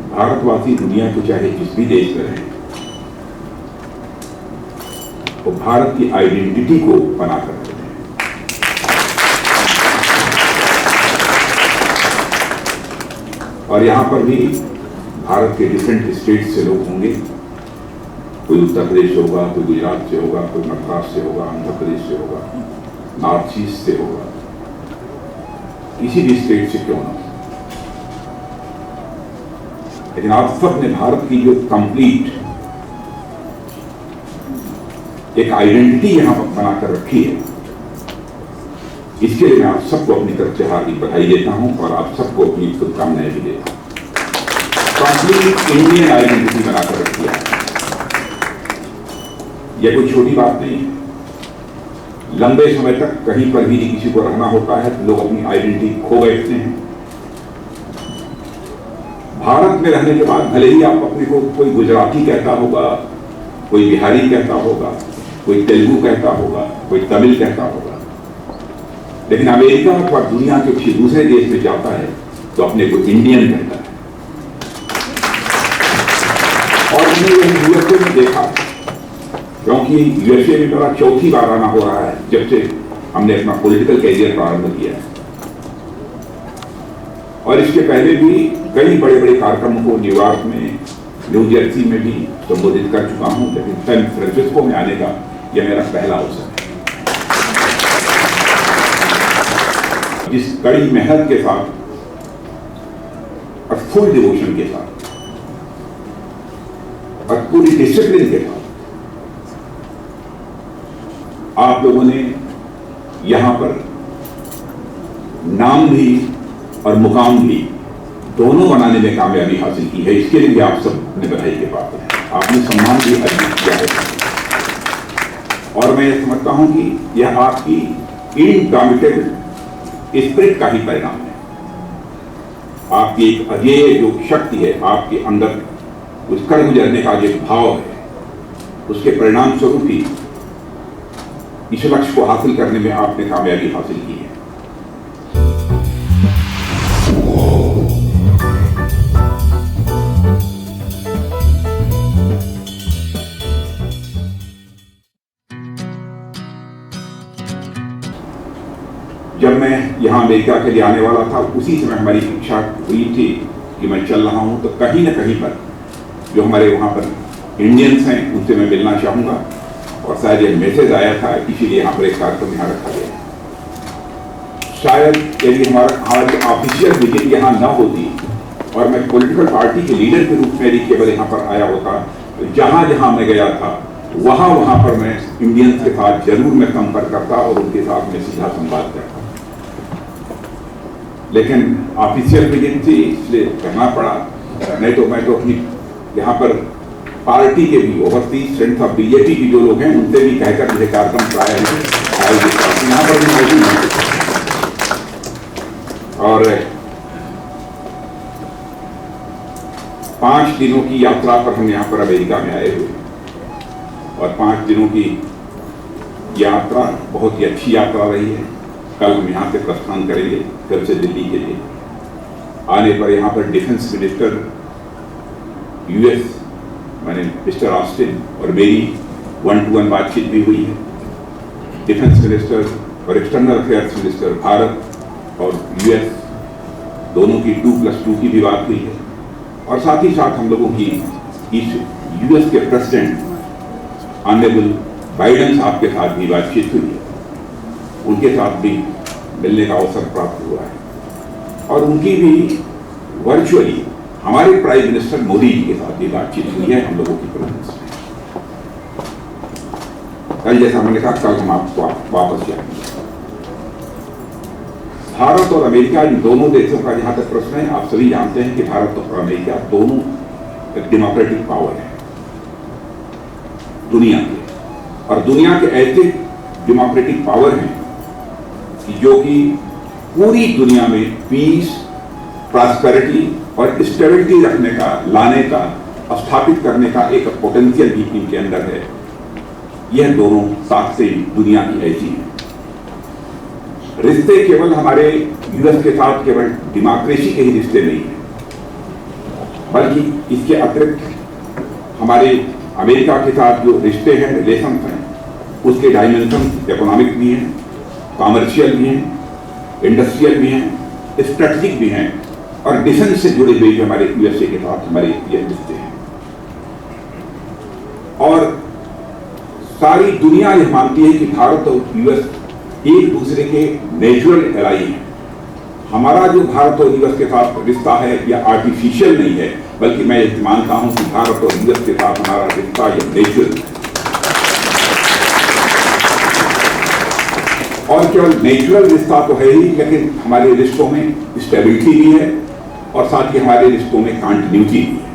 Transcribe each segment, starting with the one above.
भारतवासी दुनिया के चाहे जिस भी देश में रहें, वो भारत की आइडेंटिटी को बनाकर रखते हैं। और यहां पर भी भारत के डिफरेंट स्टेट से लोग होंगे। कोई उत्तर प्रदेश से होगा, कोई गुजरात से होगा, कोई मद्रास से होगा, आंध्र प्रदेश से होगा, नॉर्थ ईस्ट से होगा, किसी भी स्टेट से क्यों ना। लेकिन आप सबने भारत की जो कंप्लीट एक आइडेंटिटी यहां पर बनाकर रखी है, इसके लिए मैं आप सबको अपनी तरफ से हार्दिक बधाई देता हूं और आप सबको अपनी शुभकामनाएं भी देता हूं। कंप्लीट इंडियन आइडेंटिटी बनाकर रखी है, यह कोई छोटी बात नहीं है। लंबे समय तक कहीं पर भी किसी को रहना होता है तो लोग अपनी आइडेंटिटी खो बैठते हैं। भारत में रहने के बाद भले ही आप अपने को कोई गुजराती कहता होगा, कोई बिहारी कहता होगा, कोई तेलुगु कहता होगा, कोई तमिल कहता होगा, लेकिन अमेरिका अथवा दुनिया के किसी दूसरे देश में जाता है तो अपने को इंडियन कहता है। और हमने यह यूएसए में देखा, क्योंकि यूएसए में मेरा चौथी बार आना हो रहा है जब से हमने अपना पॉलिटिकल कैरियर प्रारंभ किया है। और इसके पहले भी कई बड़े बड़े कार्यक्रमों को न्यूयॉर्क में, न्यू जर्सी में भी संबोधित कर चुका हूं, लेकिन सैन फ्रांसिस्को में आने का यह मेरा पहला अवसर है। जिस कड़ी मेहनत के साथ और फुल डिवोशन के साथ और पूरी डिसिप्लिन के साथ आप लोगों ने यहां पर नाम भी और मुकाम भी दोनों बनाने में कामयाबी हासिल की है, इसके लिए भी आप सब ने बधाई के पात्र हैं। आपने सम्मान भी अर्जित किया है और मैं ये समझता हूं कि यह आपकी इनकॉम्पिटेबल स्पिरिट का ही परिणाम है। आपकी एक अजेय जो शक्ति है, आपके अंदर उस कर गुजरने का जो भाव है, उसके परिणाम स्वरूप ही इस लक्ष्य को हासिल करने में आपने कामयाबी हासिल की है। जब मैं यहां अमेरिका के लिए आने वाला था, उसी समय हमारी इच्छा हुई थी कि मैं चल रहा हूं तो कहीं न कहीं पर जो हमारे वहां पर इंडियंस हैं उनसे मैं मिलना चाहूंगा, और शायद यह मैसेज आया था, इसीलिए यहाँ पर एक कार्यक्रम यहाँ रखा गया। शायद यदि हमारी ऑफिशियल विजिट यहाँ न होती और मैं पॉलिटिकल पार्टी के लीडर के रूप में यदि केवल यहाँ पर आया होता, तो जहाँ जहाँ मैं गया था वहाँ पर मैं इंडियंस के साथ जरूर मैं संपर्क करता और उनके साथ मैं सीधा संवाद करता। लेकिन ऑफिशियल विजिट थी इसलिए करना पड़ा, नहीं तो मैं तो अपनी यहाँ पर पार्टी के भी ओवरसीज स्ट्रेंथ ऑफ बीजेपी की जो लोग हैं उनसे भी कहकर मुझे कार्यक्रम कराया है यहाँ पर भी मौजूद है। और 5 दिनों की यात्रा पर हम यहाँ पर अमेरिका में आए हुए, और 5 दिनों की यात्रा बहुत ही अच्छी यात्रा रही है। कल हम यहाँ से प्रस्थान करेंगे घर से दिल्ली के लिए। आने पर यहाँ पर डिफेंस मिनिस्टर यूएस मैंने मिस्टर ऑस्टिन और मेरी 1-to-1 बातचीत भी हुई है। डिफेंस मिनिस्टर और एक्सटर्नल अफेयर्स मिनिस्टर भारत और यूएस दोनों की 2+2 की भी बात हुई है। और साथ ही साथ हम लोगों की इस यूएस के प्रेसिडेंट ऑनरेबल बाइडेन साहब के साथ भी बातचीत हुई है, उनके साथ भी मिलने का अवसर प्राप्त हुआ है। और उनकी भी वर्चुअली हमारे प्राइम मिनिस्टर मोदी जी के साथ भी बातचीत हुई है हम लोगों की प्रेजेंस में। कल जैसा मैंने कहा, कल हम आपको वापस जाएंगे। भारत और अमेरिका इन दोनों देशों का जहां तक प्रश्न है, आप सभी जानते हैं कि भारत और अमेरिका दोनों एक डेमोक्रेटिक पावर है दुनिया के, और दुनिया के ऐसे डेमोक्रेटिक पावर हैं जो कि पूरी दुनिया में पीस, प्रॉस्पेरिटी और स्टेबिलिटी रखने का, लाने का, स्थापित करने का एक पोटेंशियल भी इनके अंदर है। यह दोनों साथ से दुनिया की ऐसी है। रिश्ते केवल हमारे यूएस के साथ केवल डेमोक्रेसी के ही रिश्ते नहीं है, बल्कि इसके अतिरिक्त हमारे अमेरिका के साथ जो रिश्ते हैं, रिलेशन हैं, उसके डायमेंशन इकोनॉमिक भी हैं, कॉमर्शियल भी हैं, इंडस्ट्रियल भी हैं, स्ट्रेटेजिक भी हैं, और डिफेंस से जुड़े हुए जो हमारे यूएसए के साथ हमारे ये रिश्ते हैं। और सारी दुनिया यह मानती है कि भारत और यूएस एक दूसरे के नेचुरल एलाई हैं। हमारा जो भारत और यूएस के साथ रिश्ता है यह आर्टिफिशियल नहीं है, बल्कि मैं ये मानता हूं कि भारत और यूएस के साथ हमारा रिश्ता यह नेचुरल है। और केवल नेचुरल रिश्ता तो है ही, लेकिन हमारे रिश्तों में स्टेबिलिटी भी है और साथ ही हमारे रिश्तों में कंटिन्यूटी भी है।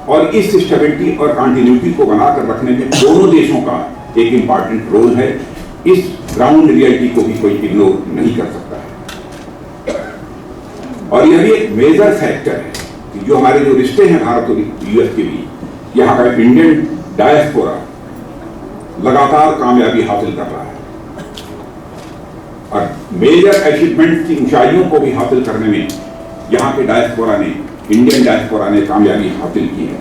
और इस स्टेबिलिटी और कंटिन्यूटी को बनाकर रखने में दोनों देशों का एक इंपॉर्टेंट रोल है। इस ग्राउंड रियलिटी को भी कोई इग्नोर नहीं कर सकता है। और यह भी एक मेजर फैक्टर है कि जो हमारे जो रिश्ते हैं भारत और यूएस के बीच, यहाँ का इंडियन डायस्पोरा लगातार कामयाबी हासिल कर रहा है और मेजर अचीवमेंट की ऊंचाइयों को भी हासिल करने में यहाँ के डायस्पोरा ने, इंडियन डायस्पोरा ने कामयाबी हासिल की है।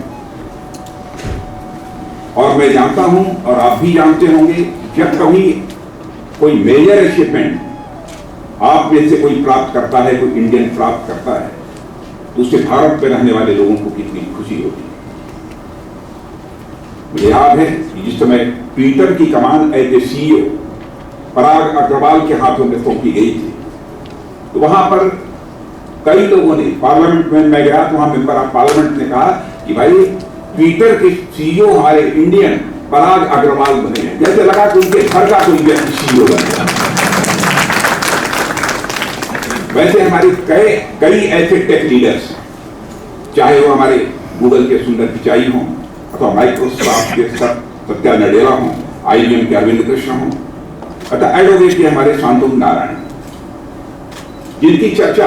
और मैं जानता हूं और आप भी जानते होंगे, जब कभी कोई मेजर अचीवमेंट आप में से कोई प्राप्त करता है, कोई इंडियन प्राप्त करता है, तो उससे भारत में रहने वाले लोगों को कितनी खुशी होती है। मुझे याद है कि जिस समय ट्विटर की कमान एज ए सीईओ पराग अग्रवाल के हाथों में सौंपी गई थी, तो वहां पर कई लोगों ने, पार्लियामेंट में मैं गया तो वहां मेंबर ऑफ पार्लियामेंट ने कहा कि भाई ट्विटर के सीईओ हमारे इंडियन पराग अग्रवाल बने हैं, जैसे लगा कि उनके घर का कोई व्यक्ति सीईओ बन गया। वैसे हमारी कई ऐसे टेक लीडर्स, चाहे वो हमारे गूगल के सुंदर पिचाई हों अथवा माइक्रोसॉफ्ट के सत्या नडेला हों, IBM के अरविंद कृष्ण हों, अथवा एडोबे के हमारे शांतनु नारायण, जिनकी चर्चा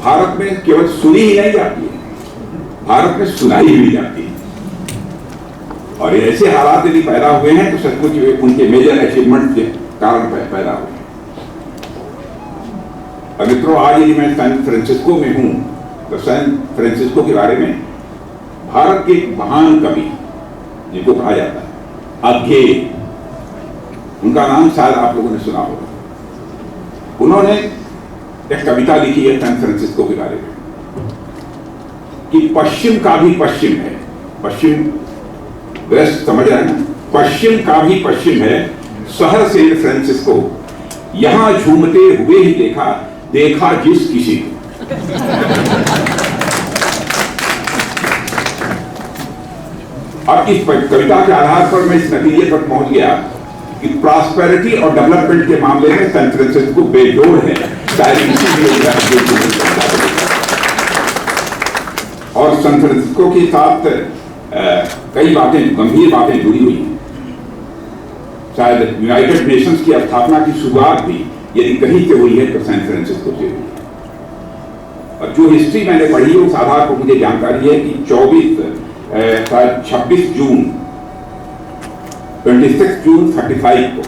भारत में केवल सुनी ही नहीं जाती है, भारत में सुनाई भी जाती है। और ऐसे हालात यदि पैदा हुए हैं तो सचमुच उनके मेजर अचीवमेंट के कारण पैदा हुए। और मित्रों, आज यदि मैं सैन फ्रांसिस्को में हूं तो सैन फ्रांसिस्को के बारे में भारत के एक महान कवि जिनको कहा जाता है अज्ञे, उनका नाम शायद आप लोगों ने सुना होगा। उन्होंने एक कविता लिखी है सैन फ्रांसिस्को के बारे में कि पश्चिम का भी पश्चिम है, पश्चिम वेस्ट समझ रहे हैं ना, पश्चिम का भी पश्चिम है शहर सैन फ्रांसिस्को, यहां झूमते हुए ही देखा जिस किसी को। अब इस कविता के आधार पर मैं इस नतीजे पर पहुंच गया कि प्रॉस्पेरिटी और डेवलपमेंट के मामले में सैन फ्रांसिस्को बेजोड़ है, शायद इसीलिए। और सैन फ्रांसिस्को के साथ कई बातें, गंभीर बातें जुड़ी हुई हैं। शायद यूनाइटेड नेशंस की स्थापना की शुरुआत भी यदि कहीं से हुई है तो सैन फ्रांसिस्को से हुई है। और जो हिस्ट्री मैंने पढ़ी है उस आधार पर मुझे जानकारी है कि 26 जून 35 को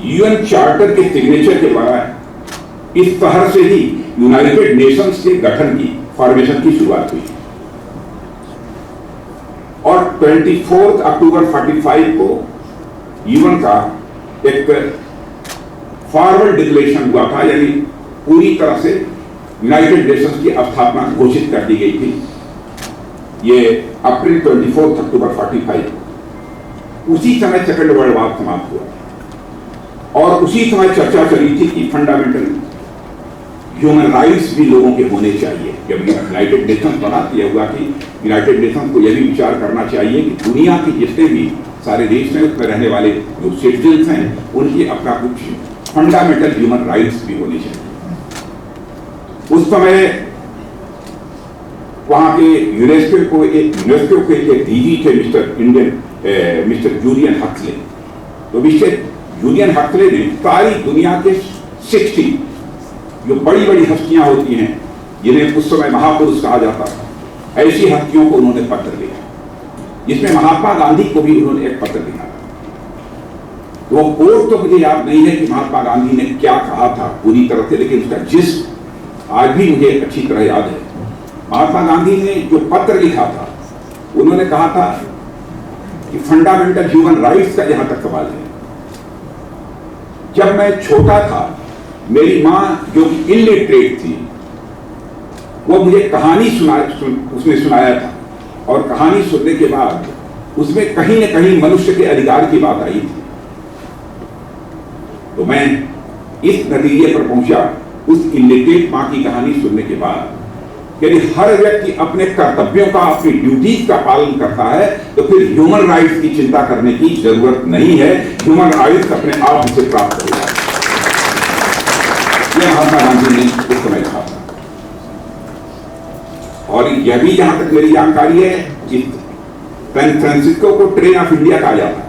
UN चार्टर के सिग्नेचर के द्वारा इस शहर से ही यूनाइटेड नेशंस के गठन की, फॉर्मेशन की शुरुआत हुई। और 24 अक्टूबर 45 को UN का एक फॉर्मल डिक्लेरेशन हुआ था, यानी पूरी तरह से यूनाइटेड नेशंस की स्थापना घोषित कर दी गई थी। ये अप्रैल 24 अक्टूबर 45 उसी समय सेकेंड वर्ल्ड वॉर समाप्त हुआ और उसी समय चर्चा चली थी कि फंडामेंटल ह्यूमन राइट्स भी लोगों के होने चाहिए। जब यूनाइटेड नेशंस बना दिया हुआ कि यूनाइटेड नेशंस को यह भी विचार करना चाहिए कि दुनिया के जितने भी सारे देश हैं उसमें रहने वाले जो सिटीजन्स हैं उनकी अपना कुछ फंडामेंटल ह्यूमन राइट्स भी होने चाहिए। उस समय वहां के यूनेस्को के एक डीजी थे मिस्टर जूलियन हक्सले। तो मिस्टर जूलियन हक्सले ने सारी दुनिया के 60 जो बड़ी बड़ी हस्तियां होती हैं जिन्हें उस समय महापुरुष कहा जाता था, ऐसी हस्तियों को उन्होंने पत्र लिखा, जिसमें महात्मा गांधी को भी उन्होंने एक पत्र लिखा तो वो कोट तो मुझे याद नहीं है कि महात्मा गांधी ने क्या कहा था पूरी तरह से, लेकिन उसका जिस्ट आज भी मुझे अच्छी तरह याद है। महात्मा गांधी ने जो पत्र लिखा था, उन्होंने कहा था कि फंडामेंटल ह्यूमन राइट्स का जहां तक सवाल है, जब मैं छोटा था मेरी मां जो कि इलिटरेट थी, वो मुझे कहानी उसने सुनाया था, और कहानी सुनने के बाद उसमें कहीं न कहीं मनुष्य के अधिकार की बात आई थी। तो मैं इस नतीजे पर पहुंचा उस इलिटरेट मां की कहानी सुनने के बाद, यदि हर व्यक्ति अपने कर्तव्यों का, अपनी ड्यूटीज का पालन करता है, तो फिर ह्यूमन राइट्स की चिंता करने की जरूरत नहीं है। ह्यूमन राइट्स अपने आप से प्राप्त होगा। यह महात्मा गांधी ने उस समय कहा था। और यह भी जहां तक मेरी जानकारी है कि सैन फ्रांसिस्को को ट्रेन ऑफ इंडिया कहा जाता है।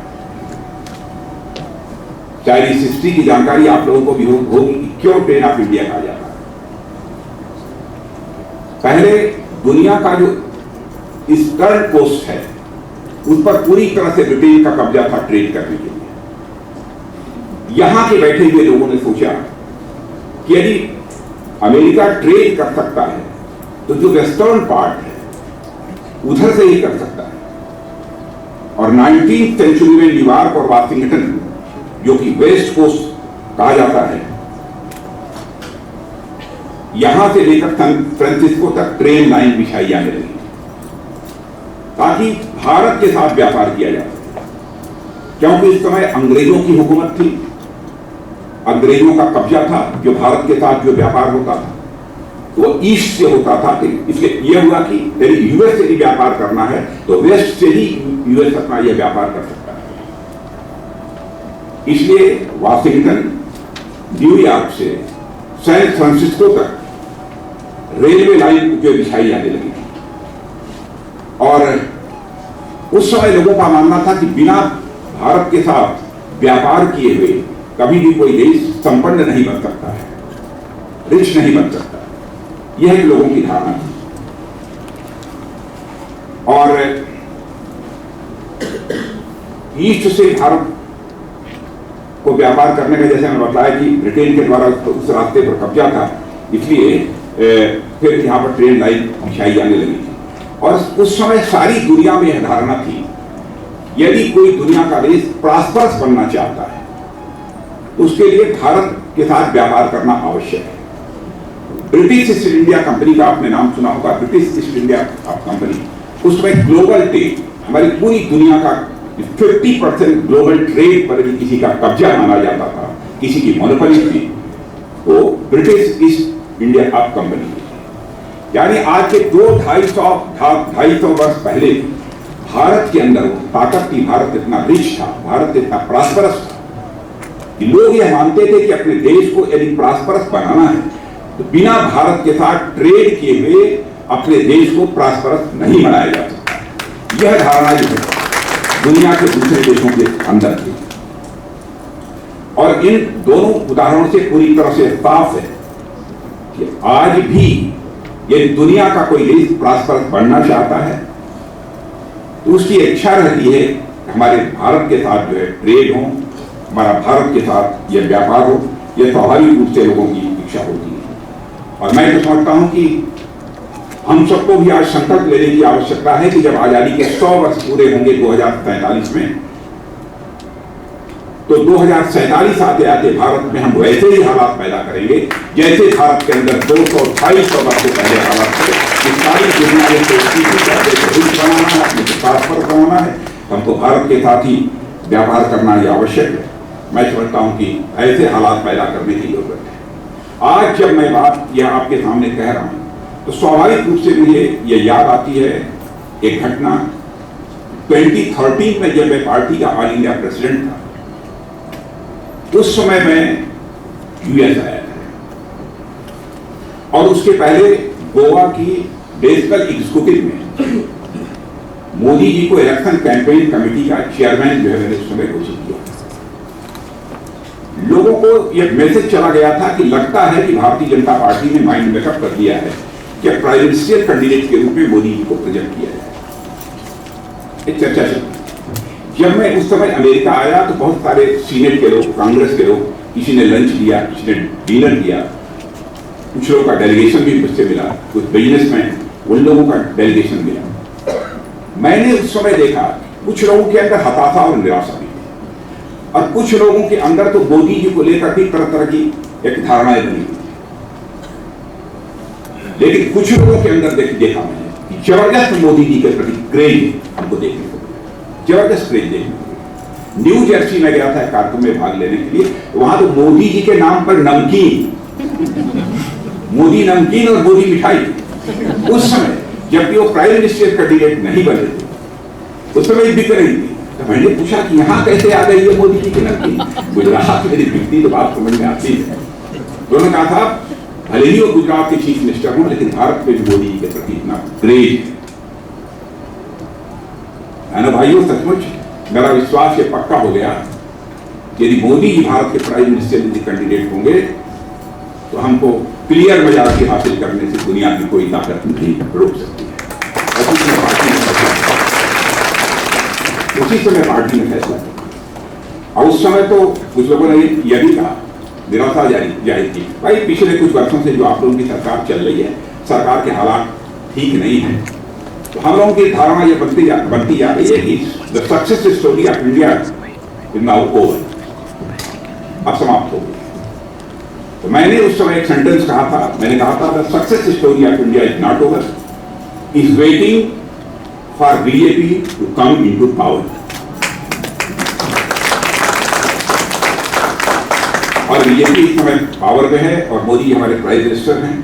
शायद इस हिस्ट्री की जानकारी आप लोगों को भी होगी कि क्यों ट्रेन ऑफ इंडिया कहा जाता है। पहले दुनिया का जो ईस्टर्न कोस्ट है, उस पर पूरी तरह से ब्रिटेन का कब्जा था ट्रेड करने के लिए। यहां के बैठे हुए लोगों ने सोचा कि यदि अमेरिका ट्रेड कर सकता है, तो जो वेस्टर्न पार्ट है उधर से ही कर सकता है। और 19वीं सेंचुरी में न्यूयॉर्क और वाशिंगटन, जो कि वेस्ट कोस्ट कहा जाता है, यहां से लेकर सैन फ्रांसिस्को तक ट्रेन लाइन बिछाई जाने लगी ताकि भारत के साथ व्यापार किया जा सके। क्योंकि इस समय अंग्रेजों की हुकूमत थी, अंग्रेजों का कब्जा था, जो भारत के साथ जो व्यापार होता था वो ईस्ट से होता था। इसलिए यह हुआ कि यदि यूएस से ही व्यापार करना है तो वेस्ट से ही यूएस अपना यह व्यापार कर सकता है। इसलिए वाशिंगटन, न्यूयॉर्क से सैन फ्रांसिस्को तक रेलवे लाइन जो बिछाई जाने लगी थी। और उस समय लोगों का मानना था कि बिना भारत के साथ व्यापार किए हुए कभी भी कोई देश संपन्न नहीं बन सकता है, रिच नहीं बन सकता। यह एक लोगों की धारणा थी। और ईस्ट से भारत को व्यापार करने का, जैसे मैंने बताया कि ब्रिटेन के द्वारा उस रास्ते पर कब्जा था, इसलिए फिर यहां पर ट्रेन लाइन बिछाई जाने लगी थी। और उस समय सारी दुनिया में यह धारणा थी, यदि कोई दुनिया का देश प्रॉस्परस बनना चाहता है तो उसके लिए भारत के साथ व्यापार करना आवश्यक है। ब्रिटिश ईस्ट इंडिया कंपनी का आपने नाम सुना होगा, ब्रिटिश ईस्ट इंडिया कंपनी, उसमें ग्लोबल ट्रेड, हमारी पूरी दुनिया का 50% ग्लोबल ट्रेड पर भी किसी का कब्जा माना जाता था, किसी की मोनोपोली थी, तो ब्रिटिश ईस्ट इंडिया कंपनी। यानी आज के 200-250 वर्ष पहले भारत के अंदर ताकत थी, भारत इतना रिच था, भारत इतना प्रॉस्परस था कि लोग यह मानते थे कि अपने देश को यदि प्रॉस्परस बनाना है तो बिना भारत के साथ ट्रेड किए हुए अपने देश को प्रॉस्परस नहीं बनाया जा सकता। यह धारणा जो है दुनिया के दूसरे देशों के अंदर थी। और इन दोनों उदाहरणों से पूरी तरह से साफ है कि आज भी यदि दुनिया का कोई देश प्रॉस्परस बनना चाहता है तो उसकी इच्छा रहती है कि हमारे भारत के साथ जो है ट्रेड हो, हमारा भारत के साथ यह व्यापार हो। यह स्वाभाविक रूप से लोगों की इच्छा होती है। और मैं तो समझता हूं कि हम सबको भी आज संकल्प लेने की आवश्यकता है कि जब आजादी के 100 वर्ष पूरे होंगे 2047 में, तो 2047 आते आते भारत में हम वैसे ही हालात पैदा करेंगे जैसे भारत के अंदर 200-250 वर्ष से पहले हालात थे। इस सारी दुनिया में बनाना है, अपने प्रॉस्पर बनाना है, हमको भारत के साथ ही व्यापार करना ही आवश्यक है। मैं समझता हूं कि ऐसे हालात पैदा करने की जरूरत है। आज जब मैं बात यह आपके सामने कह रहा हूं तो स्वाभाविक रूप से मुझे यह याद आती है एक घटना 2013 में, जब मैं पार्टी का ऑल इंडिया प्रेसिडेंट था। उस समय मैं यूएस आया था और उसके पहले गोवा की नेशनल एग्जीक्यूटिव में मोदी जी को इलेक्शन कैंपेन कमेटी का चेयरमैन जो है मैंने उस समय घोषित किया। लोगों को यह मैसेज चला गया था कि लगता है कि भारतीय जनता पार्टी ने माइंड मेकअप कर दिया है कि प्रेसिडेंशियल कैंडिडेट के रूप में मोदी जी को प्रेजेंट किया जाए। एक चर्चा चली जब मैं उस समय अमेरिका आया तो बहुत सारे सीनेट के लोग, कांग्रेस के लोग, किसी ने लंच किया, किसी ने डिनर किया, कुछ लोगों का डेलीगेशन भी मुझसे मिला, कुछ बिजनेसमैन, उन लोगों का डेलीगेशन मिला। मैंने उस समय देखा कुछ लोगों के अंदर हताशा और निराशा भी थी, और कुछ लोगों के अंदर तो मोदी जी को लेकर भी तरह तरह की एक धारणाएं बनी हुई। लेकिन कुछ लोगों के अंदर देखा मैंने कि जबरदस्त मोदी जी के प्रति क्रेज हमको देखने को, जबरदस्त क्रेज देखने को। न्यू जर्सी में गया था कार्यक्रम में भाग लेने के लिए, वहां तो मोदी जी के नाम पर नमकीन, मोदी नमकीन और मोदी मिठाई, उस समय जबकि वो प्राइम मिनिस्टर कैंडिडेट नहीं बने थे, उस समय बिक रही थी। तो मैंने पूछा कि यहाँ कैसे आ गई है मोदी जी की नमकीन? गुजरात मेरी बिकती तो बात समझ में आती है। उन्होंने कहा था भले ही वो गुजरात के चीफ मिनिस्टर हों, लेकिन भारत में भी मोदी जी के प्रति इतना क्रेज है ना भाइयों। सचमुच मेरा विश्वास ये पक्का हो गया कि यदि मोदी जी भारत के प्राइम मिनिस्टर यदि कैंडिडेट होंगे तो हमको क्लियर मेजॉरिटी हासिल करने से दुनिया की कोई ताकत नहीं रोक सकती है। उसी समय पार्टी ने फैसला किया। और उस समय तो कुछ लोगों ने यह भी कहा, निराशा जाहिर की, भाई पिछले कुछ वर्षों से जो आप लोगों की सरकार चल रही है, सरकार के हालात ठीक नहीं है। तो हम लोगों की धारणा यह बनती जा रही है कि the success story of India is now over, अब समाप्त हो गई। तो मैंने उस समय एक सेंटेंस कहा था, मैंने कहा था the success story of India is not over, is waiting for BJP to come into power. और बीजेपी इस समय पावर में है और मोदी हमारे प्राइम मिनिस्टर हैं।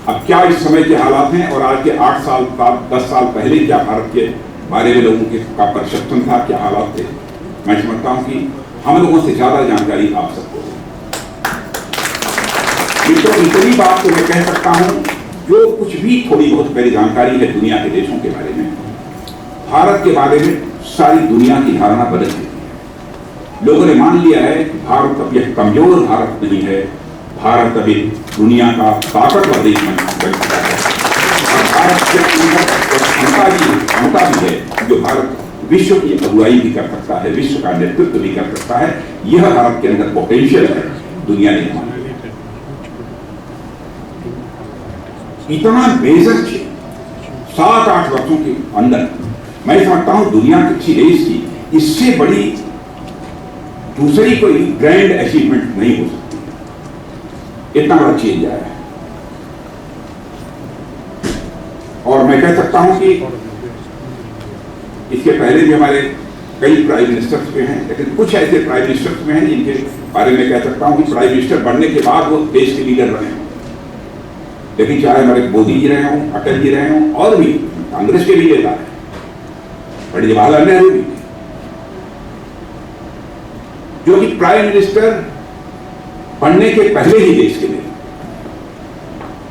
अब क्या इस समय के हालात हैं और आज के 8 साल 10 साल पहले क्या भारत के बारे में लोगों के का परसेप्शन था, क्या हालात थे, मैं समझता हूं कि हम लोगों से ज्यादा जानकारी आप सबको है। तो इतनी बात तो मैं कह सकता हूं, जो कुछ भी थोड़ी बहुत मेरी जानकारी है दुनिया के देशों के बारे में, भारत के बारे में सारी दुनिया की धारणा बदल गई है। लोगों ने मान लिया है कि भारत अब यह कमजोर भारत नहीं है, भारत अभी दुनिया का ताकतवर देश बन चुका है। और भारत के अंदर क्षमता भी है जो भारत विश्व की अगुवाई भी कर सकता है, विश्व का नेतृत्व भी कर सकता है। यह भारत के अंदर पोटेंशियल है, दुनिया ने मान लिया। इतना मेजर 7-8 वर्षों के अंदर मैं समझता हूं दुनिया के किसी देश की इससे बड़ी दूसरी कोई ग्रैंड अचीवमेंट नहीं हो सकती। इतना बड़ा चेंज आया है। और मैं कह सकता हूं कि इसके पहले भी हमारे कई प्राइम मिनिस्टर्स में हैं, लेकिन कुछ ऐसे प्राइम मिनिस्टर्स में हैं जिनके बारे में कह सकता हूं कि प्राइम मिनिस्टर बनने के बाद वो देश के लीडर बने। लेकिन चाहे हमारे मोदी जी रहे हों, अटल जी रहे हों, और भी कांग्रेस के भी नेता है, पंडित जवाहरलाल नेहरू भी, जो कि प्राइम मिनिस्टर बनने के पहले ही देश के लिए।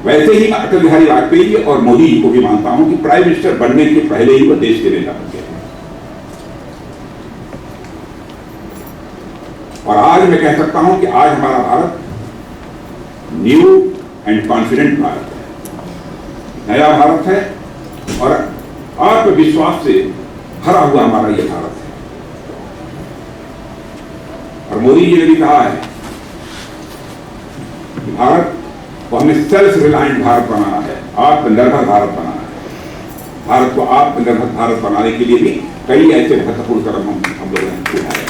वैसे ही मैं अटल बिहारी वाजपेयी और मोदी जी को भी मानता हूं कि प्राइम मिनिस्टर बनने के पहले ही वो देश के नेता बन गए। और आज मैं कह सकता हूं कि आज हमारा Bharat new and confident Bharat है, नया भारत है, और आत्मविश्वास से भरा हुआ हमारा यह भारत है। और मोदी जी ने भी कहा है कि भारत को हमें सेल्फ रिलायंट भारत बनाना है, आत्मनिर्भर भारत बनाना है। भारत को आत्मनिर्भर भारत बनाने के लिए भी कई ऐसे महत्वपूर्ण कदम हम लोगों ने उठाए।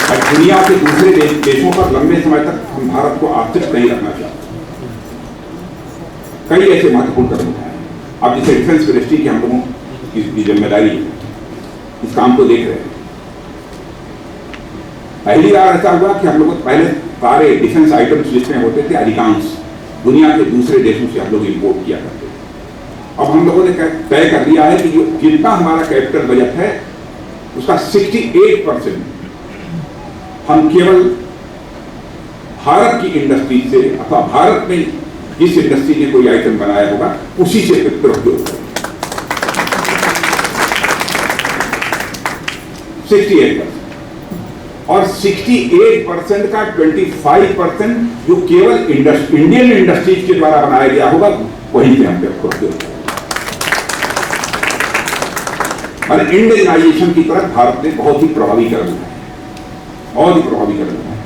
और दुनिया के दूसरे देशों पर लंबे समय तक हम भारत को आश्रित नहीं रखना चाहते। कई ऐसे महत्वपूर्ण कदम उठाए। अब जैसे डिफेंस मिनिस्ट्री की हम लोगों की जिम्मेदारी है, इस काम को देख रहे हैं। पहली बार ऐसा हुआ कि हम लोग पहले सारे डिफेंस आइटम्स जितने होते थे अधिकांश दुनिया के दूसरे देशों से हम लोग इंपोर्ट किया करते थे। अब हम लोगों ने तय कर दिया है कि जितना हमारा कैपिटल बजट है उसका 68% हम केवल भारत की इंडस्ट्री से अथवा भारत में जिस इंडस्ट्री ने कोई आइटम बनाया होगा उसी से प्रयोग करें। 68%। और 68% का 25% जो केवल इंडियन इंडस्ट्रीज के द्वारा बनाया गया होगा वहीं से हम प्रयोग करें। मैंने इंडियनाइजेशन की तरफ भारत ने बहुत ही प्रभावी कदम उठाए, बहुत ही प्रभावी कदम उठाए।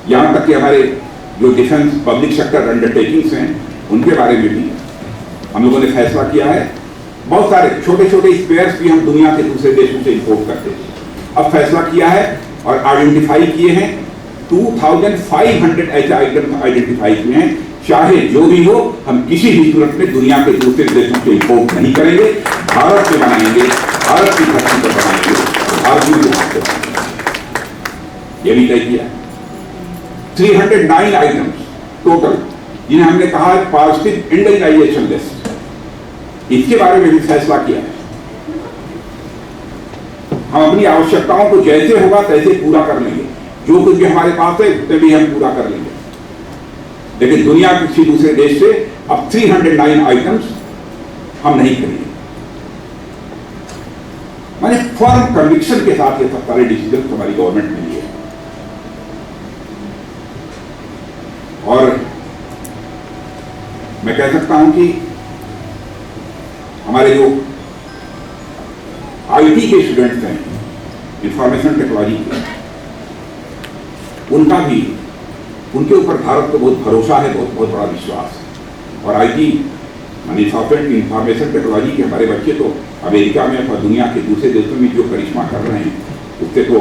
यहां तक कि हमारे जो डिफेंस पब्लिक सेक्टर अंडरटेकिंग्स हैं उनके बारे में भी हम लोगों ने फैसला किया है। बहुत सारे छोटे छोटे स्पेयर्स भी हम दुनिया के दूसरे देशों से इंपोर्ट करते थे, अब फैसला किया है और आइडेंटिफाई किए हैं। 2500 ऐसे आइटम आइडेंटिफाई किए हैं। चाहे जो भी हो, हम किसी भी सूरत में दुनिया के दूसरे देशों से इंपोर्ट नहीं करेंगे, भारत में बनाएंगे, भारत की धरती पर बनाएंगे, भारत में हाथ से बनाएंगे। यह भी तय किया। 309 आइटम्स टोटल जिन्हें हमने कहा है पॉजिटिव इंडियनाइजेशन लिस्ट, इसके बारे में भी फैसला किया है। हम अपनी आवश्यकताओं को जैसे होगा तैसे पूरा कर लेंगे, जो कुछ भी हमारे पास है उतने भी हम पूरा कर लेंगे। लेकिन दुनिया के किसी दूसरे देश से अब 309 आइटम्स हम नहीं खरीदेंगे। मैंने फर्म कन्विक्शन के साथ ये सब सारे डिसीजन हमारी गवर्नमेंट ने लिए और मैं कह सकता हूं कि हमारे जो आईटी के स्टूडेंट्स हैं, इंफॉर्मेशन टेक्नोलॉजी के, उनका भी उनके ऊपर भारत को बहुत भरोसा है, बहुत बड़ा विश्वास है। और आईटी यानी सॉफ्टवेयर की इंफॉर्मेशन टेक्नोलॉजी के हमारे बच्चे तो अमेरिका में और दुनिया के दूसरे देशों में जो करिश्मा कर रहे हैं उससे तो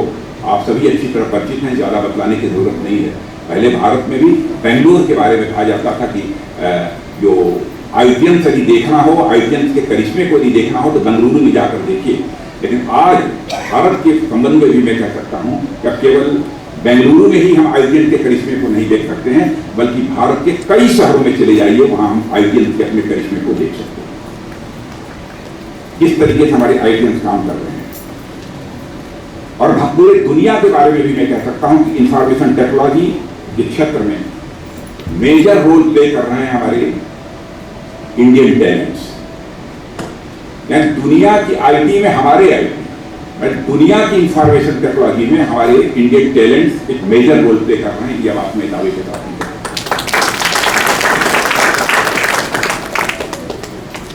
आप सभी अच्छी तरह परिचित हैं, ज़्यादा बतलाने की जरूरत नहीं है। पहले भारत में भी बेंगलुरु के बारे में कहा जाता था कि जो आईटीएन यदि देखना हो, आईटीएन के करिश्मे को यदि देखना हो तो बेंगलुरु में जाकर देखिए। लेकिन आज भारत के संबंध में भी मैं कह सकता हूँ कि केवल बेंगलुरु में ही हम आईटीएन के करिश्मे को नहीं देख सकते हैं, बल्कि भारत के कई शहरों में चले जाइए, वहां हम आईटीएन के अपने करिश्मे को देख सकते हैं। किस तरीके से हमारे आईटीएन काम कर रहे हैं। और पूरे दुनिया के बारे में भी मैं कह सकता हूं कि इंफॉर्मेशन टेक्नोलॉजी के क्षेत्र में मेजर रोल प्ले कर रहे हैं हमारे इंडियन टैलेंट्स। यानी दुनिया की आईटी में हमारे आईटी, दुनिया की इंफॉर्मेशन टेक्नोलॉजी में हमारे इंडियन टैलेंट्स एक मेजर रोल प्ले कर रहे हैं। यह बात मैं दावे के साथ नहीं करता।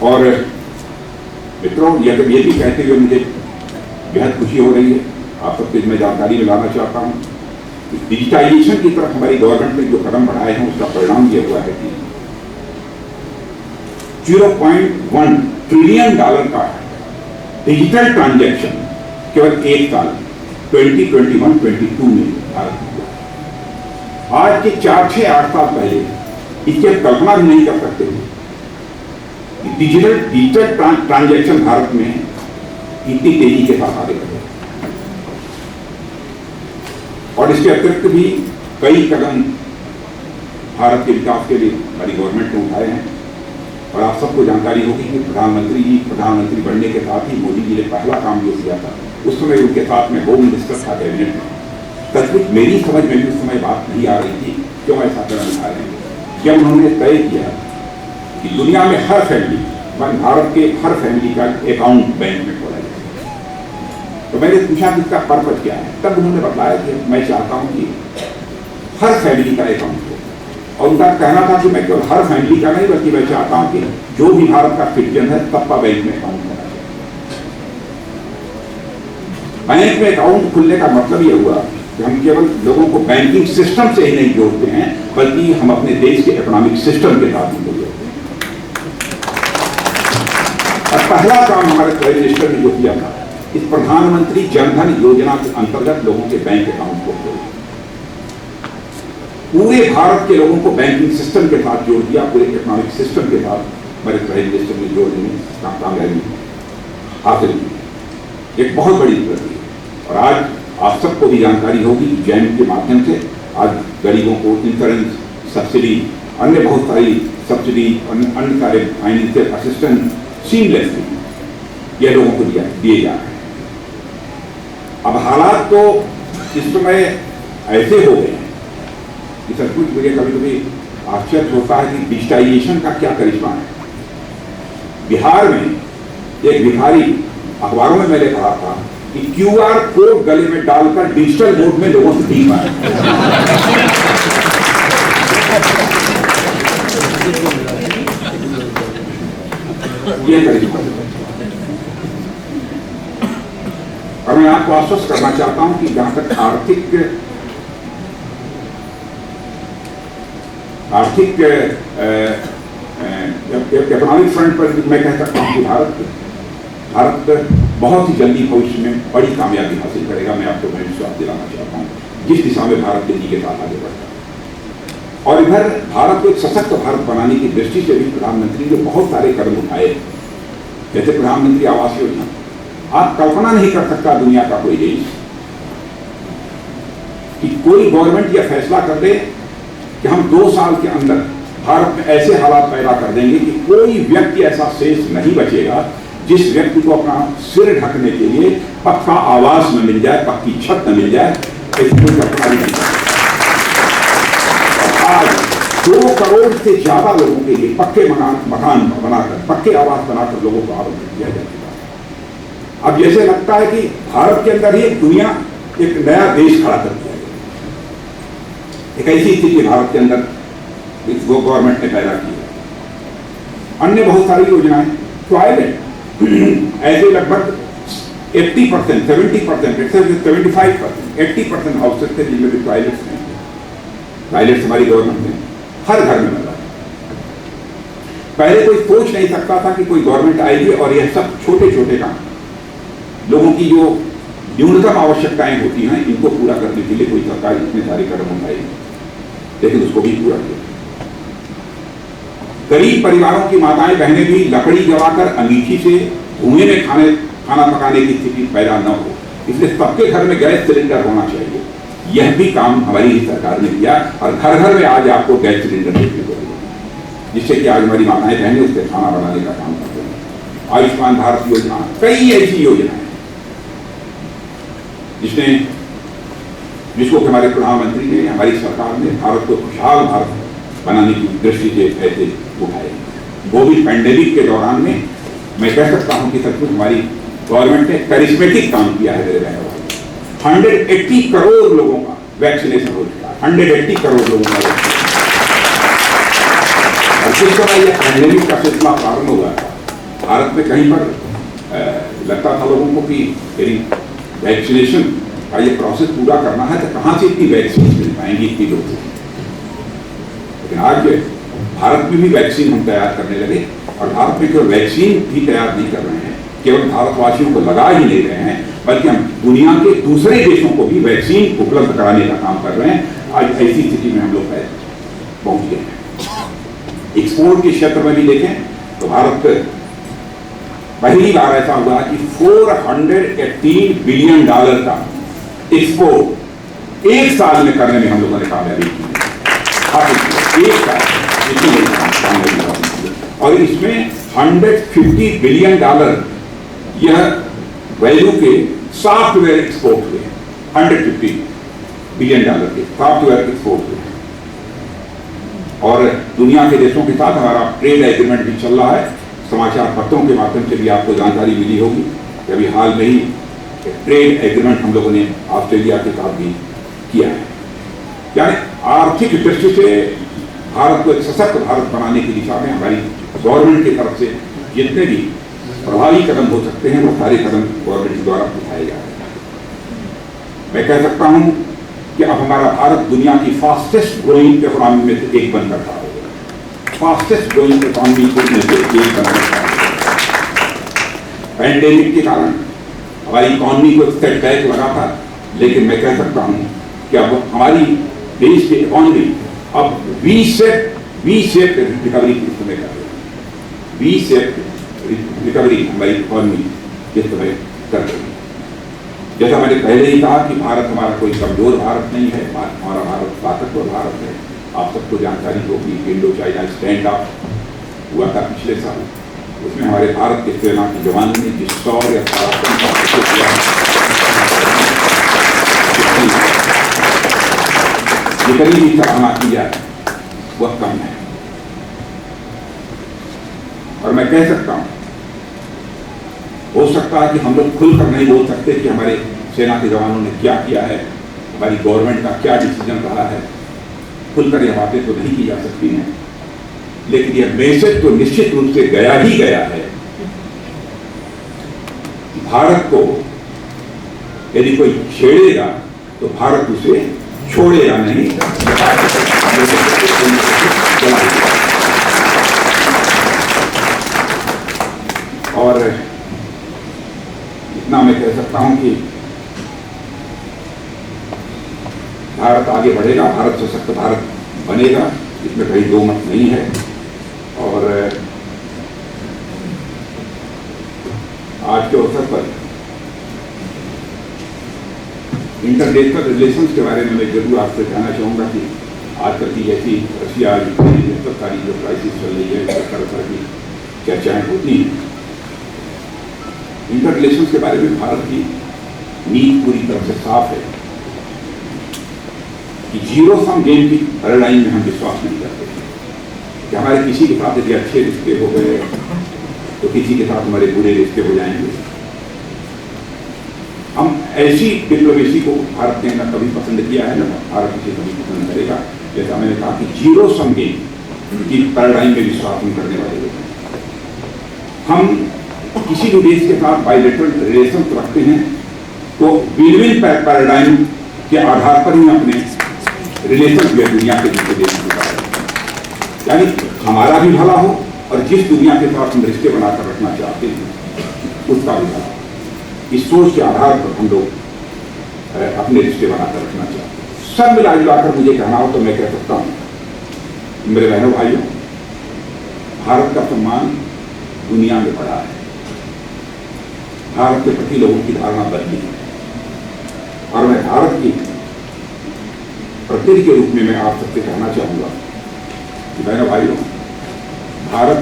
और मित्रों, यह भी कहते हुए मुझे बेहद खुशी हो रही है, आप सबके मैं जानकारी में लाना चाहता हूं कि डिजिटाइजेशन की तरफ हमारी गवर्नमेंट ने जो कदम बढ़ाए हैं उसका परिणाम यह हुआ है कि $0.1 ट्रिलियन का डिजिटल ट्रांजैक्शन केवल एक साल 2021-22 में भारत में हुआ। आज के 4-6-8 साल पहले इसकी आप कल्पना भी नहीं कर सकते थे। डिजिटल ट्रांजैक्शन भारत में इतनी तेजी के साथ आगे बढ़े। और इसके अतिरिक्त भी कई कदम भारत के विकास के लिए हमारी गवर्नमेंट ने उठाए हैं। और आप सबको जानकारी होगी कि प्रधानमंत्री बनने के साथ ही मोदी जी ने पहला काम जो किया था, उस समय उनके साथ में होम मिनिस्टर था कैबिनेट में। सचमुच मेरी समझ में भी उस समय बात नहीं आ रही थी क्यों ऐसा कदम उठा रहे हैं। जब उन्होंने तय किया कि दुनिया में हर फैमिली, भारत के हर फैमिली का अकाउंट बैंक में खोला जाए, तो मैंने पूछा कि इसका पर्पज क्या है। तब उन्होंने बताया कि मैं चाहता हूं कि हर फैमिली का अकाउंट हो। और उनका कहना था कि मैं केवल हर फैमिली का नहीं, बल्कि मैं चाहता हूं कि जो भी भारत का सिटीजन है सबका बैंक में अकाउंट होना चाहिए। बैंक में अकाउंट खुलने का मतलब यह हुआ कि हम केवल लोगों को बैंकिंग सिस्टम से ही नहीं जोड़ते हैं, बल्कि हम अपने देश के इकोनॉमिक सिस्टम के साथ भी जोड़ते हैं। और पहला काम हमारे प्राइम मिनिस्टर ने जो किया था, इस प्रधानमंत्री जनधन योजना के अंतर्गत लोगों के बैंक अकाउंट को जोड़ा, पूरे भारत के लोगों को बैंकिंग सिस्टम के साथ जोड़ दिया, पूरे इकोनॉमिक सिस्टम के साथ हमारे प्राइम मिनिस्टर ने जोड़ने में कामयाबी हासिल की। एक बहुत बड़ी उपलब्धि है। और आज आप सबको भी जानकारी होगी कि जैम के माध्यम से आज गरीबों को इंश्योरेंस सब्सिडी, अन्य बहुत सारी सब्सिडी, अन्य सारे फाइनेंशियल असिस्टेंस सीमलेसली ये लोगों को दिए जा रहे हैं। अब हालात तो इस समय ऐसे हो गए हैं कि सचमुच मुझे कभी कभी आश्चर्य होता है कि डिजिटाइजेशन का क्या करिश्मा है। बिहार में एक भिखारी, अखबारों में मैंने पढ़ा था कि QR कोड गले में डालकर डिजिटल मोड में लोगों से भीख मांगा। ये करिश्मा। और मैं आपको आश्वस्त करना चाहता हूं कि जहां तक आर्थिक इकोनॉमिक फ्रंट पर मैं कह सकता हूं कि भारत बहुत ही जल्दी भविष्य में बड़ी कामयाबी हासिल करेगा। मैं आपको विश्वास दिलाना चाहता हूं जिस दिशा में भारत तेजी के साथ आगे बढ़ता है। और इधर भारत को एक सशक्त भारत बनाने की दृष्टि से भी प्रधानमंत्री ने बहुत सारे कदम उठाए, जैसे प्रधानमंत्री आवास योजना। आप कल्पना नहीं कर सकता दुनिया का कोई देश कि कोई गवर्नमेंट यह फैसला कर दे कि हम 2 साल के अंदर भारत में ऐसे हालात पैदा कर देंगे कि कोई व्यक्ति ऐसा शेष नहीं बचेगा जिस व्यक्ति को अपना सिर ढकने के लिए पक्का आवास न मिल जाए, पक्की छत न मिल जाए। ऐसी कोई कल्पना नहीं कर सकता। आज 2 करोड़ से ज्यादा लोगों के लिए पक्के मकान बनाकर, पक्के आवास बनाकर लोगों को आवंटित किया जा चुका है। अब जैसे लगता है कि भारत के अंदर ही दुनिया एक नया देश खड़ा कर दिया गया। एक ऐसी स्थिति भारत के अंदर वो गवर्नमेंट ने पैदा की है। अन्य बहुत सारी योजनाएं, टॉयलेट ऐसे लगभग 80%, 70%, 75%, 80% हाउसेस थे जिनमें भी टॉयलेट्स नहीं थे। टॉयलेट्स हमारी गवर्नमेंट ने हर घर में लगा। पहले कोई सोच नहीं सकता था कि कोई गवर्नमेंट आएगी और यह सब छोटे छोटे काम, लोगों की जो न्यूनतम आवश्यकताएं होती हैं, इनको पूरा करने के लिए कोई सरकार इतने सारे कदम उठाएगी, लेकिन उसको भी पूरा किया। गरीब परिवारों की माताएं बहनें भी लकड़ी जलाकर अंगीठी से धुएं में खाना पकाने की स्थिति पैदा न हो, इसलिए सबके घर में गैस सिलेंडर होना चाहिए। यह भी काम हमारी ही सरकार ने किया और घर घर में आज आपको गैस सिलेंडर देखने को मिलेगा, जिससे कि आज हमारी माताएं बहनें उससे खाना बनाने का काम करते हैं। आयुष्मान भारत योजना, कई ऐसी योजनाएं जिसको हमारे प्रधानमंत्री ने, हमारी सरकार ने भारत को खुशहाल भारत बनाने की दृष्टि से ऐसे उठाए। कोविड पैंडेमिक के दौरान में मैं कह सकता हूं कि सचमुच हमारी गवर्नमेंट ने करिश्मेटिक काम किया है। मेरे बहनों, 180 करोड़ लोगों का वैक्सीनेशन हो चुका है। 180 करोड़ लोगों का और जिस समय यह पैंडेमिक का सिलसिला प्रारंभ हुआ था, भारत में कहीं पर लगता था लोगों को कि यदि वैक्सीनेशन का ये प्रोसेस पूरा करना है तो कहां से इतनी वैक्सीन मिल पाएंगी, इतनी लोगों को। लेकिन आज भारत में भी वैक्सीन हम तैयार करने लगे और भारत में केवल वैक्सीन भी तैयार नहीं कर रहे हैं, केवल भारतवासियों को लगा ही नहीं रहे हैं, बल्कि हम दुनिया के दूसरे देशों को भी वैक्सीन उपलब्ध कराने का काम कर रहे हैं। आज ऐसी स्थिति में हम लोग पहुंच गए हैं। एक्सपोर्ट के क्षेत्र में भी देखें तो भारत पहली बार ऐसा हुआ कि $418 बिलियन का एक्सपोर्ट एक साल में करने में हम लोगों ने कामयाबी की। एक साल और इसमें $150 बिलियन यह वैल्यू के सॉफ्टवेयर एक्सपोर्ट हुए। $150 बिलियन के सॉफ्टवेयर एक्सपोर्ट हुए और दुनिया के देशों के साथ हमारा ट्रेड एग्रीमेंट भी चल रहा है। समाचार पत्रों के माध्यम से भी आपको जानकारी मिली होगी कि अभी हाल में ही ट्रेड एग्रीमेंट हम लोगों ने ऑस्ट्रेलिया के साथ भी किया है। यानी आर्थिक दृष्टि से भारत को एक सशक्त भारत बनाने की दिशा में हमारी गवर्नमेंट की तरफ से जितने भी प्रभावी कदम हो सकते हैं वो सारे कदम गवर्नमेंट द्वारा उठाए जा रहे हैं। मैं कह सकता हूं कि अब हमारा भारत दुनिया की फास्टेस्ट ग्रोइंग इकोनॉमी में से एक बनकर खड़ा हो गया। फास्टेस्ट ग्रोइंग इकोनॉमी में से एक बनकर खड़ा हो गया। पैंडेमिक के कारण हमारी इकोनॉमी को सेटबैक लगा था, लेकिन मैं कह सकता हूं कि अब हमारी देश की इकोनॉमी अब वी शेप रिकवरी की समय कर रही है। वी शेप रिकवरी हमारी इकोनॉमी इस समय कर रही है। जैसा मैंने पहले ही कहा कि भारत हमारा कोई कमजोर भारत नहीं है, हमारा भारत ताकतवर भारत है। आप सबको जानकारी होगी इंडो चाइना स्टैंड अप हुआ था पिछले साल, उसमें हमारे भारत के सेना के जवानों ने जिस शौर्य या पराक्रम का परिचय दिया, जितनी भी सराहना की जाए वह कम है। और मैं कह सकता हूं, हो सकता है कि हम लोग खुलकर नहीं बोल सकते कि हमारे सेना के जवानों ने क्या किया है, हमारी गवर्नमेंट का क्या डिसीजन रहा है, खुलकर यह बातें तो नहीं की जा सकती हैं, लेकिन यह मैसेज तो निश्चित रूप से गया ही गया है। भारत को यदि कोई छेड़ेगा तो भारत उसे छोड़ेगा नहीं। और इतना मैं कह सकता हूं कि भारत आगे बढ़ेगा, भारत सशक्त भारत बनेगा, इसमें कहीं दो मत नहीं है। और आज के अवसर पर इंटरनेशनल रिलेशंस के बारे में मैं जरूर आपसे कहना चाहूँगा कि आजकल की जैसी रशिया सारी जो क्राइसिस चल रही है, तरह तरह की चर्चाएं होती हैं, इंटर रिलेशंस के बारे में भारत की नीति पूरी तरह से साफ है कि जीरो सम गेम की पैराडाइम में हम विश्वास नहीं करते कि हमारे किसी के साथ यदि अच्छे रिश्ते हो गए तो किसी के साथ हमारे बुरे रिश्ते हो जाएंगे। हम ऐसी डिप्लोमेसी को भारत ने न कभी पसंद किया है, न भारत इसे कभी पसंद करेगा। जैसा मैंने कहा कि जीरो सम गेम की पैराडाइम में विश्वास नहीं करने वाले लोग हैं। हम किसी भी देश के साथ बायलैटरल रिलेशन रखते हैं तो विन-विन पैराडाइम के आधार पर ही अपने रिलेशन में दुनिया के दूसरे देश के साथ, यानी हमारा भी भला हो और जिस दुनिया के साथ हम रिश्ते बनाकर रखना चाहते हैं उसका भी भला। इस सोच के आधार पर हम लोग अपने रिश्ते बनाकर रखना चाहते हैं। सब मिला जुलाकर मुझे कहना हो तो मैं कह सकता हूं मेरे बहनों भाइयों, भारत का सम्मान दुनिया में बड़ा है। भारत के प्रति लोगों की धारणा बदली है और मैं भारत की प्रतिनिधि के रूप में मैं आप सबसे कहना चाहूंगा कि बहनों भाइयों, भारत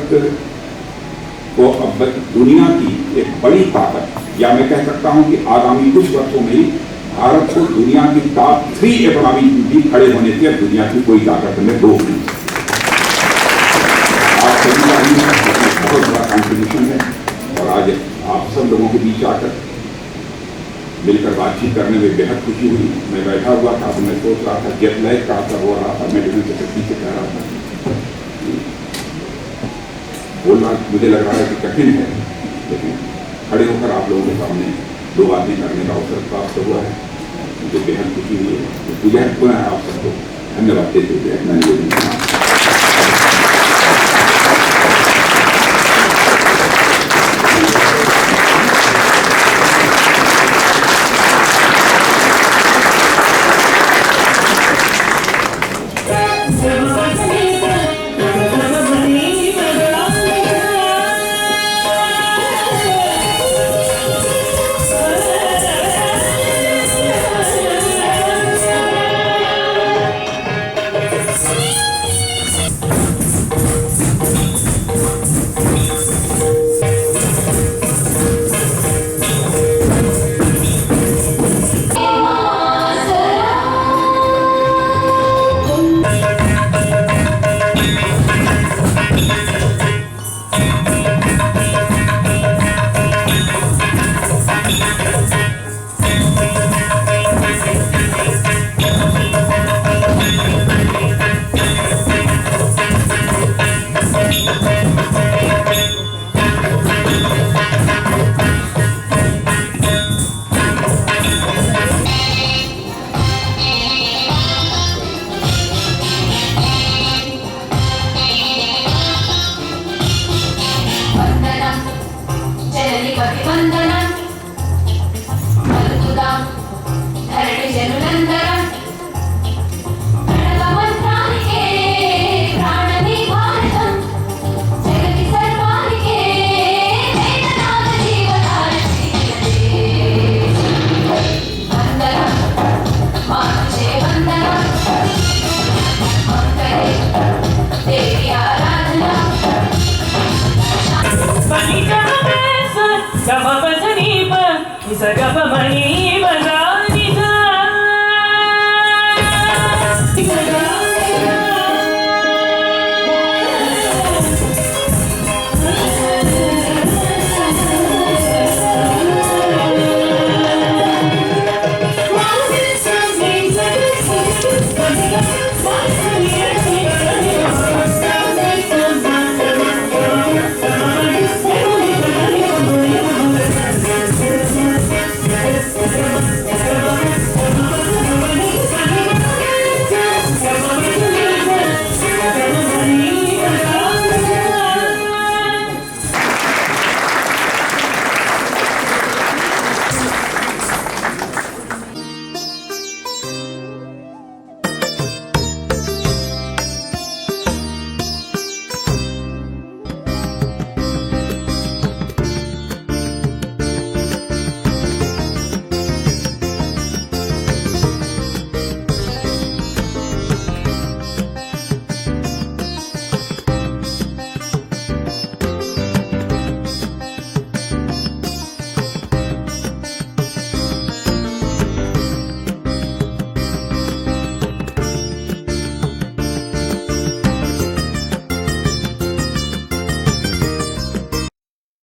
को अब दुनिया की एक बड़ी ताकत, या मैं कह सकता हूं कि आगामी कुछ वर्षों में ही भारत को दुनिया की टॉप 3 इकोनॉमी भी खड़े होने से दुनिया की कोई ताकत में रोक नहीं। आप सभी का बहुत बड़ा कॉन्ट्रीब्यूशन है और आज आप सब लोगों के बीच आकर मिलकर बातचीत करने में बेहद खुशी हुई। मैं बैठा हुआ था तो मैं सोच रहा था, जेट लैग का असर हो रहा था, मैं डिफेंस सेक्रेटरी से कह रहा था बोलना मुझे लग रहा है कि कठिन है, लेकिन खड़े होकर आप लोगों के सामने दो बातें करने का अवसर प्राप्त हुआ है, मुझे बेहद खुशी हुई है। मुझे पुनः आप सबको धन्यवाद देते हुए अपना निवेदन। Why